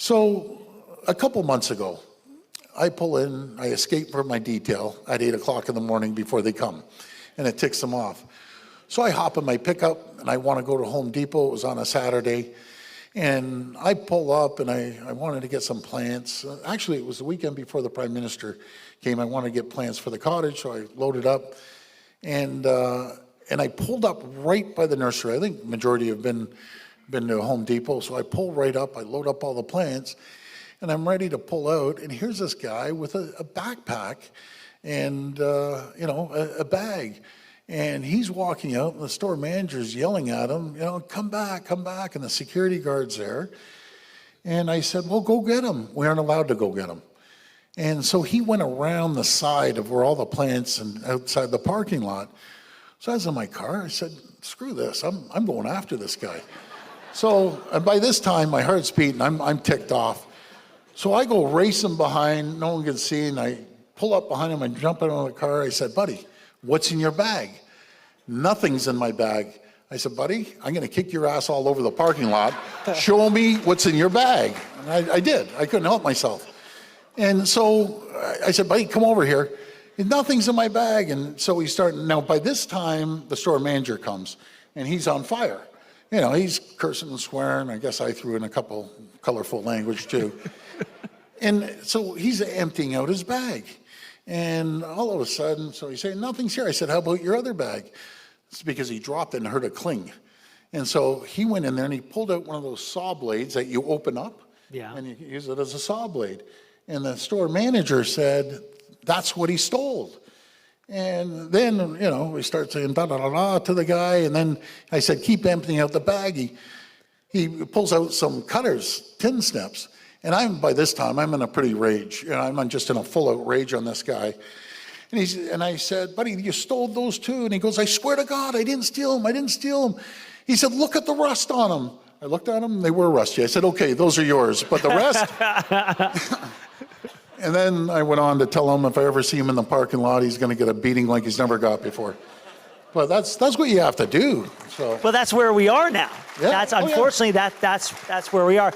So a couple months ago, I pull in, I escape from my detail at 8 o'clock in the morning before they come, and it ticks them off. So I hop in my pickup and I want to go to Home Depot. It was on a Saturday. And I pull up and I wanted to get some plants. Actually, it was the weekend before the Prime Minister came. I wanted to get plants for the cottage, so I loaded up. And I pulled up right by the nursery. I think the majority have been to Home Depot. So I pull right up, I load up all the plants, and I'm ready to pull out. And here's this guy with a backpack and, a bag. And he's walking out, and the store manager's yelling at him, come back, and the security guard's there. And I said, well, go get him. We aren't allowed to go get him. And so he went around the side of where all the plants and outside the parking lot. So I was in my car, I said, screw this, I'm going after this guy. So, and by this time, my heart's beating, I'm ticked off. So I go racing behind, no one can see, and I pull up behind him and jump out of the car. I said, buddy, what's in your bag? Nothing's in my bag. I said, buddy, I'm gonna kick your ass all over the parking lot. Show me what's in your bag. And I did, I couldn't help myself. And so I said, buddy, come over here. Nothing's in my bag. And so we start, now by this time, the store manager comes and he's on fire. He's cursing and swearing. I guess I threw in a couple colorful language too. And so he's emptying out his bag. And all of a sudden, so he's saying, nothing's here. I said, how about your other bag? It's because he dropped it and heard a cling. And so he went in there and he pulled out one of those saw blades that you open up. Yeah. And you use it as a saw blade. And the store manager said, that's what he stole. And then, we start saying da-da-da-da to the guy. And then I said, keep emptying out the bag. He pulls out some cutters, tin snips. And by this time, I'm in a pretty rage. I'm just in a full out rage on this guy. And I said, buddy, you stole those too? And he goes, I swear to God, I didn't steal them. He said, look at the rust on them. I looked at them, they were rusty. I said, okay, those are yours, but the rest? And then I went on to tell him if I ever see him in the parking lot, he's gonna get a beating like he's never got before. But that's what you have to do. So. Well, that's where we are now. Yeah. That's unfortunately, that's where we are.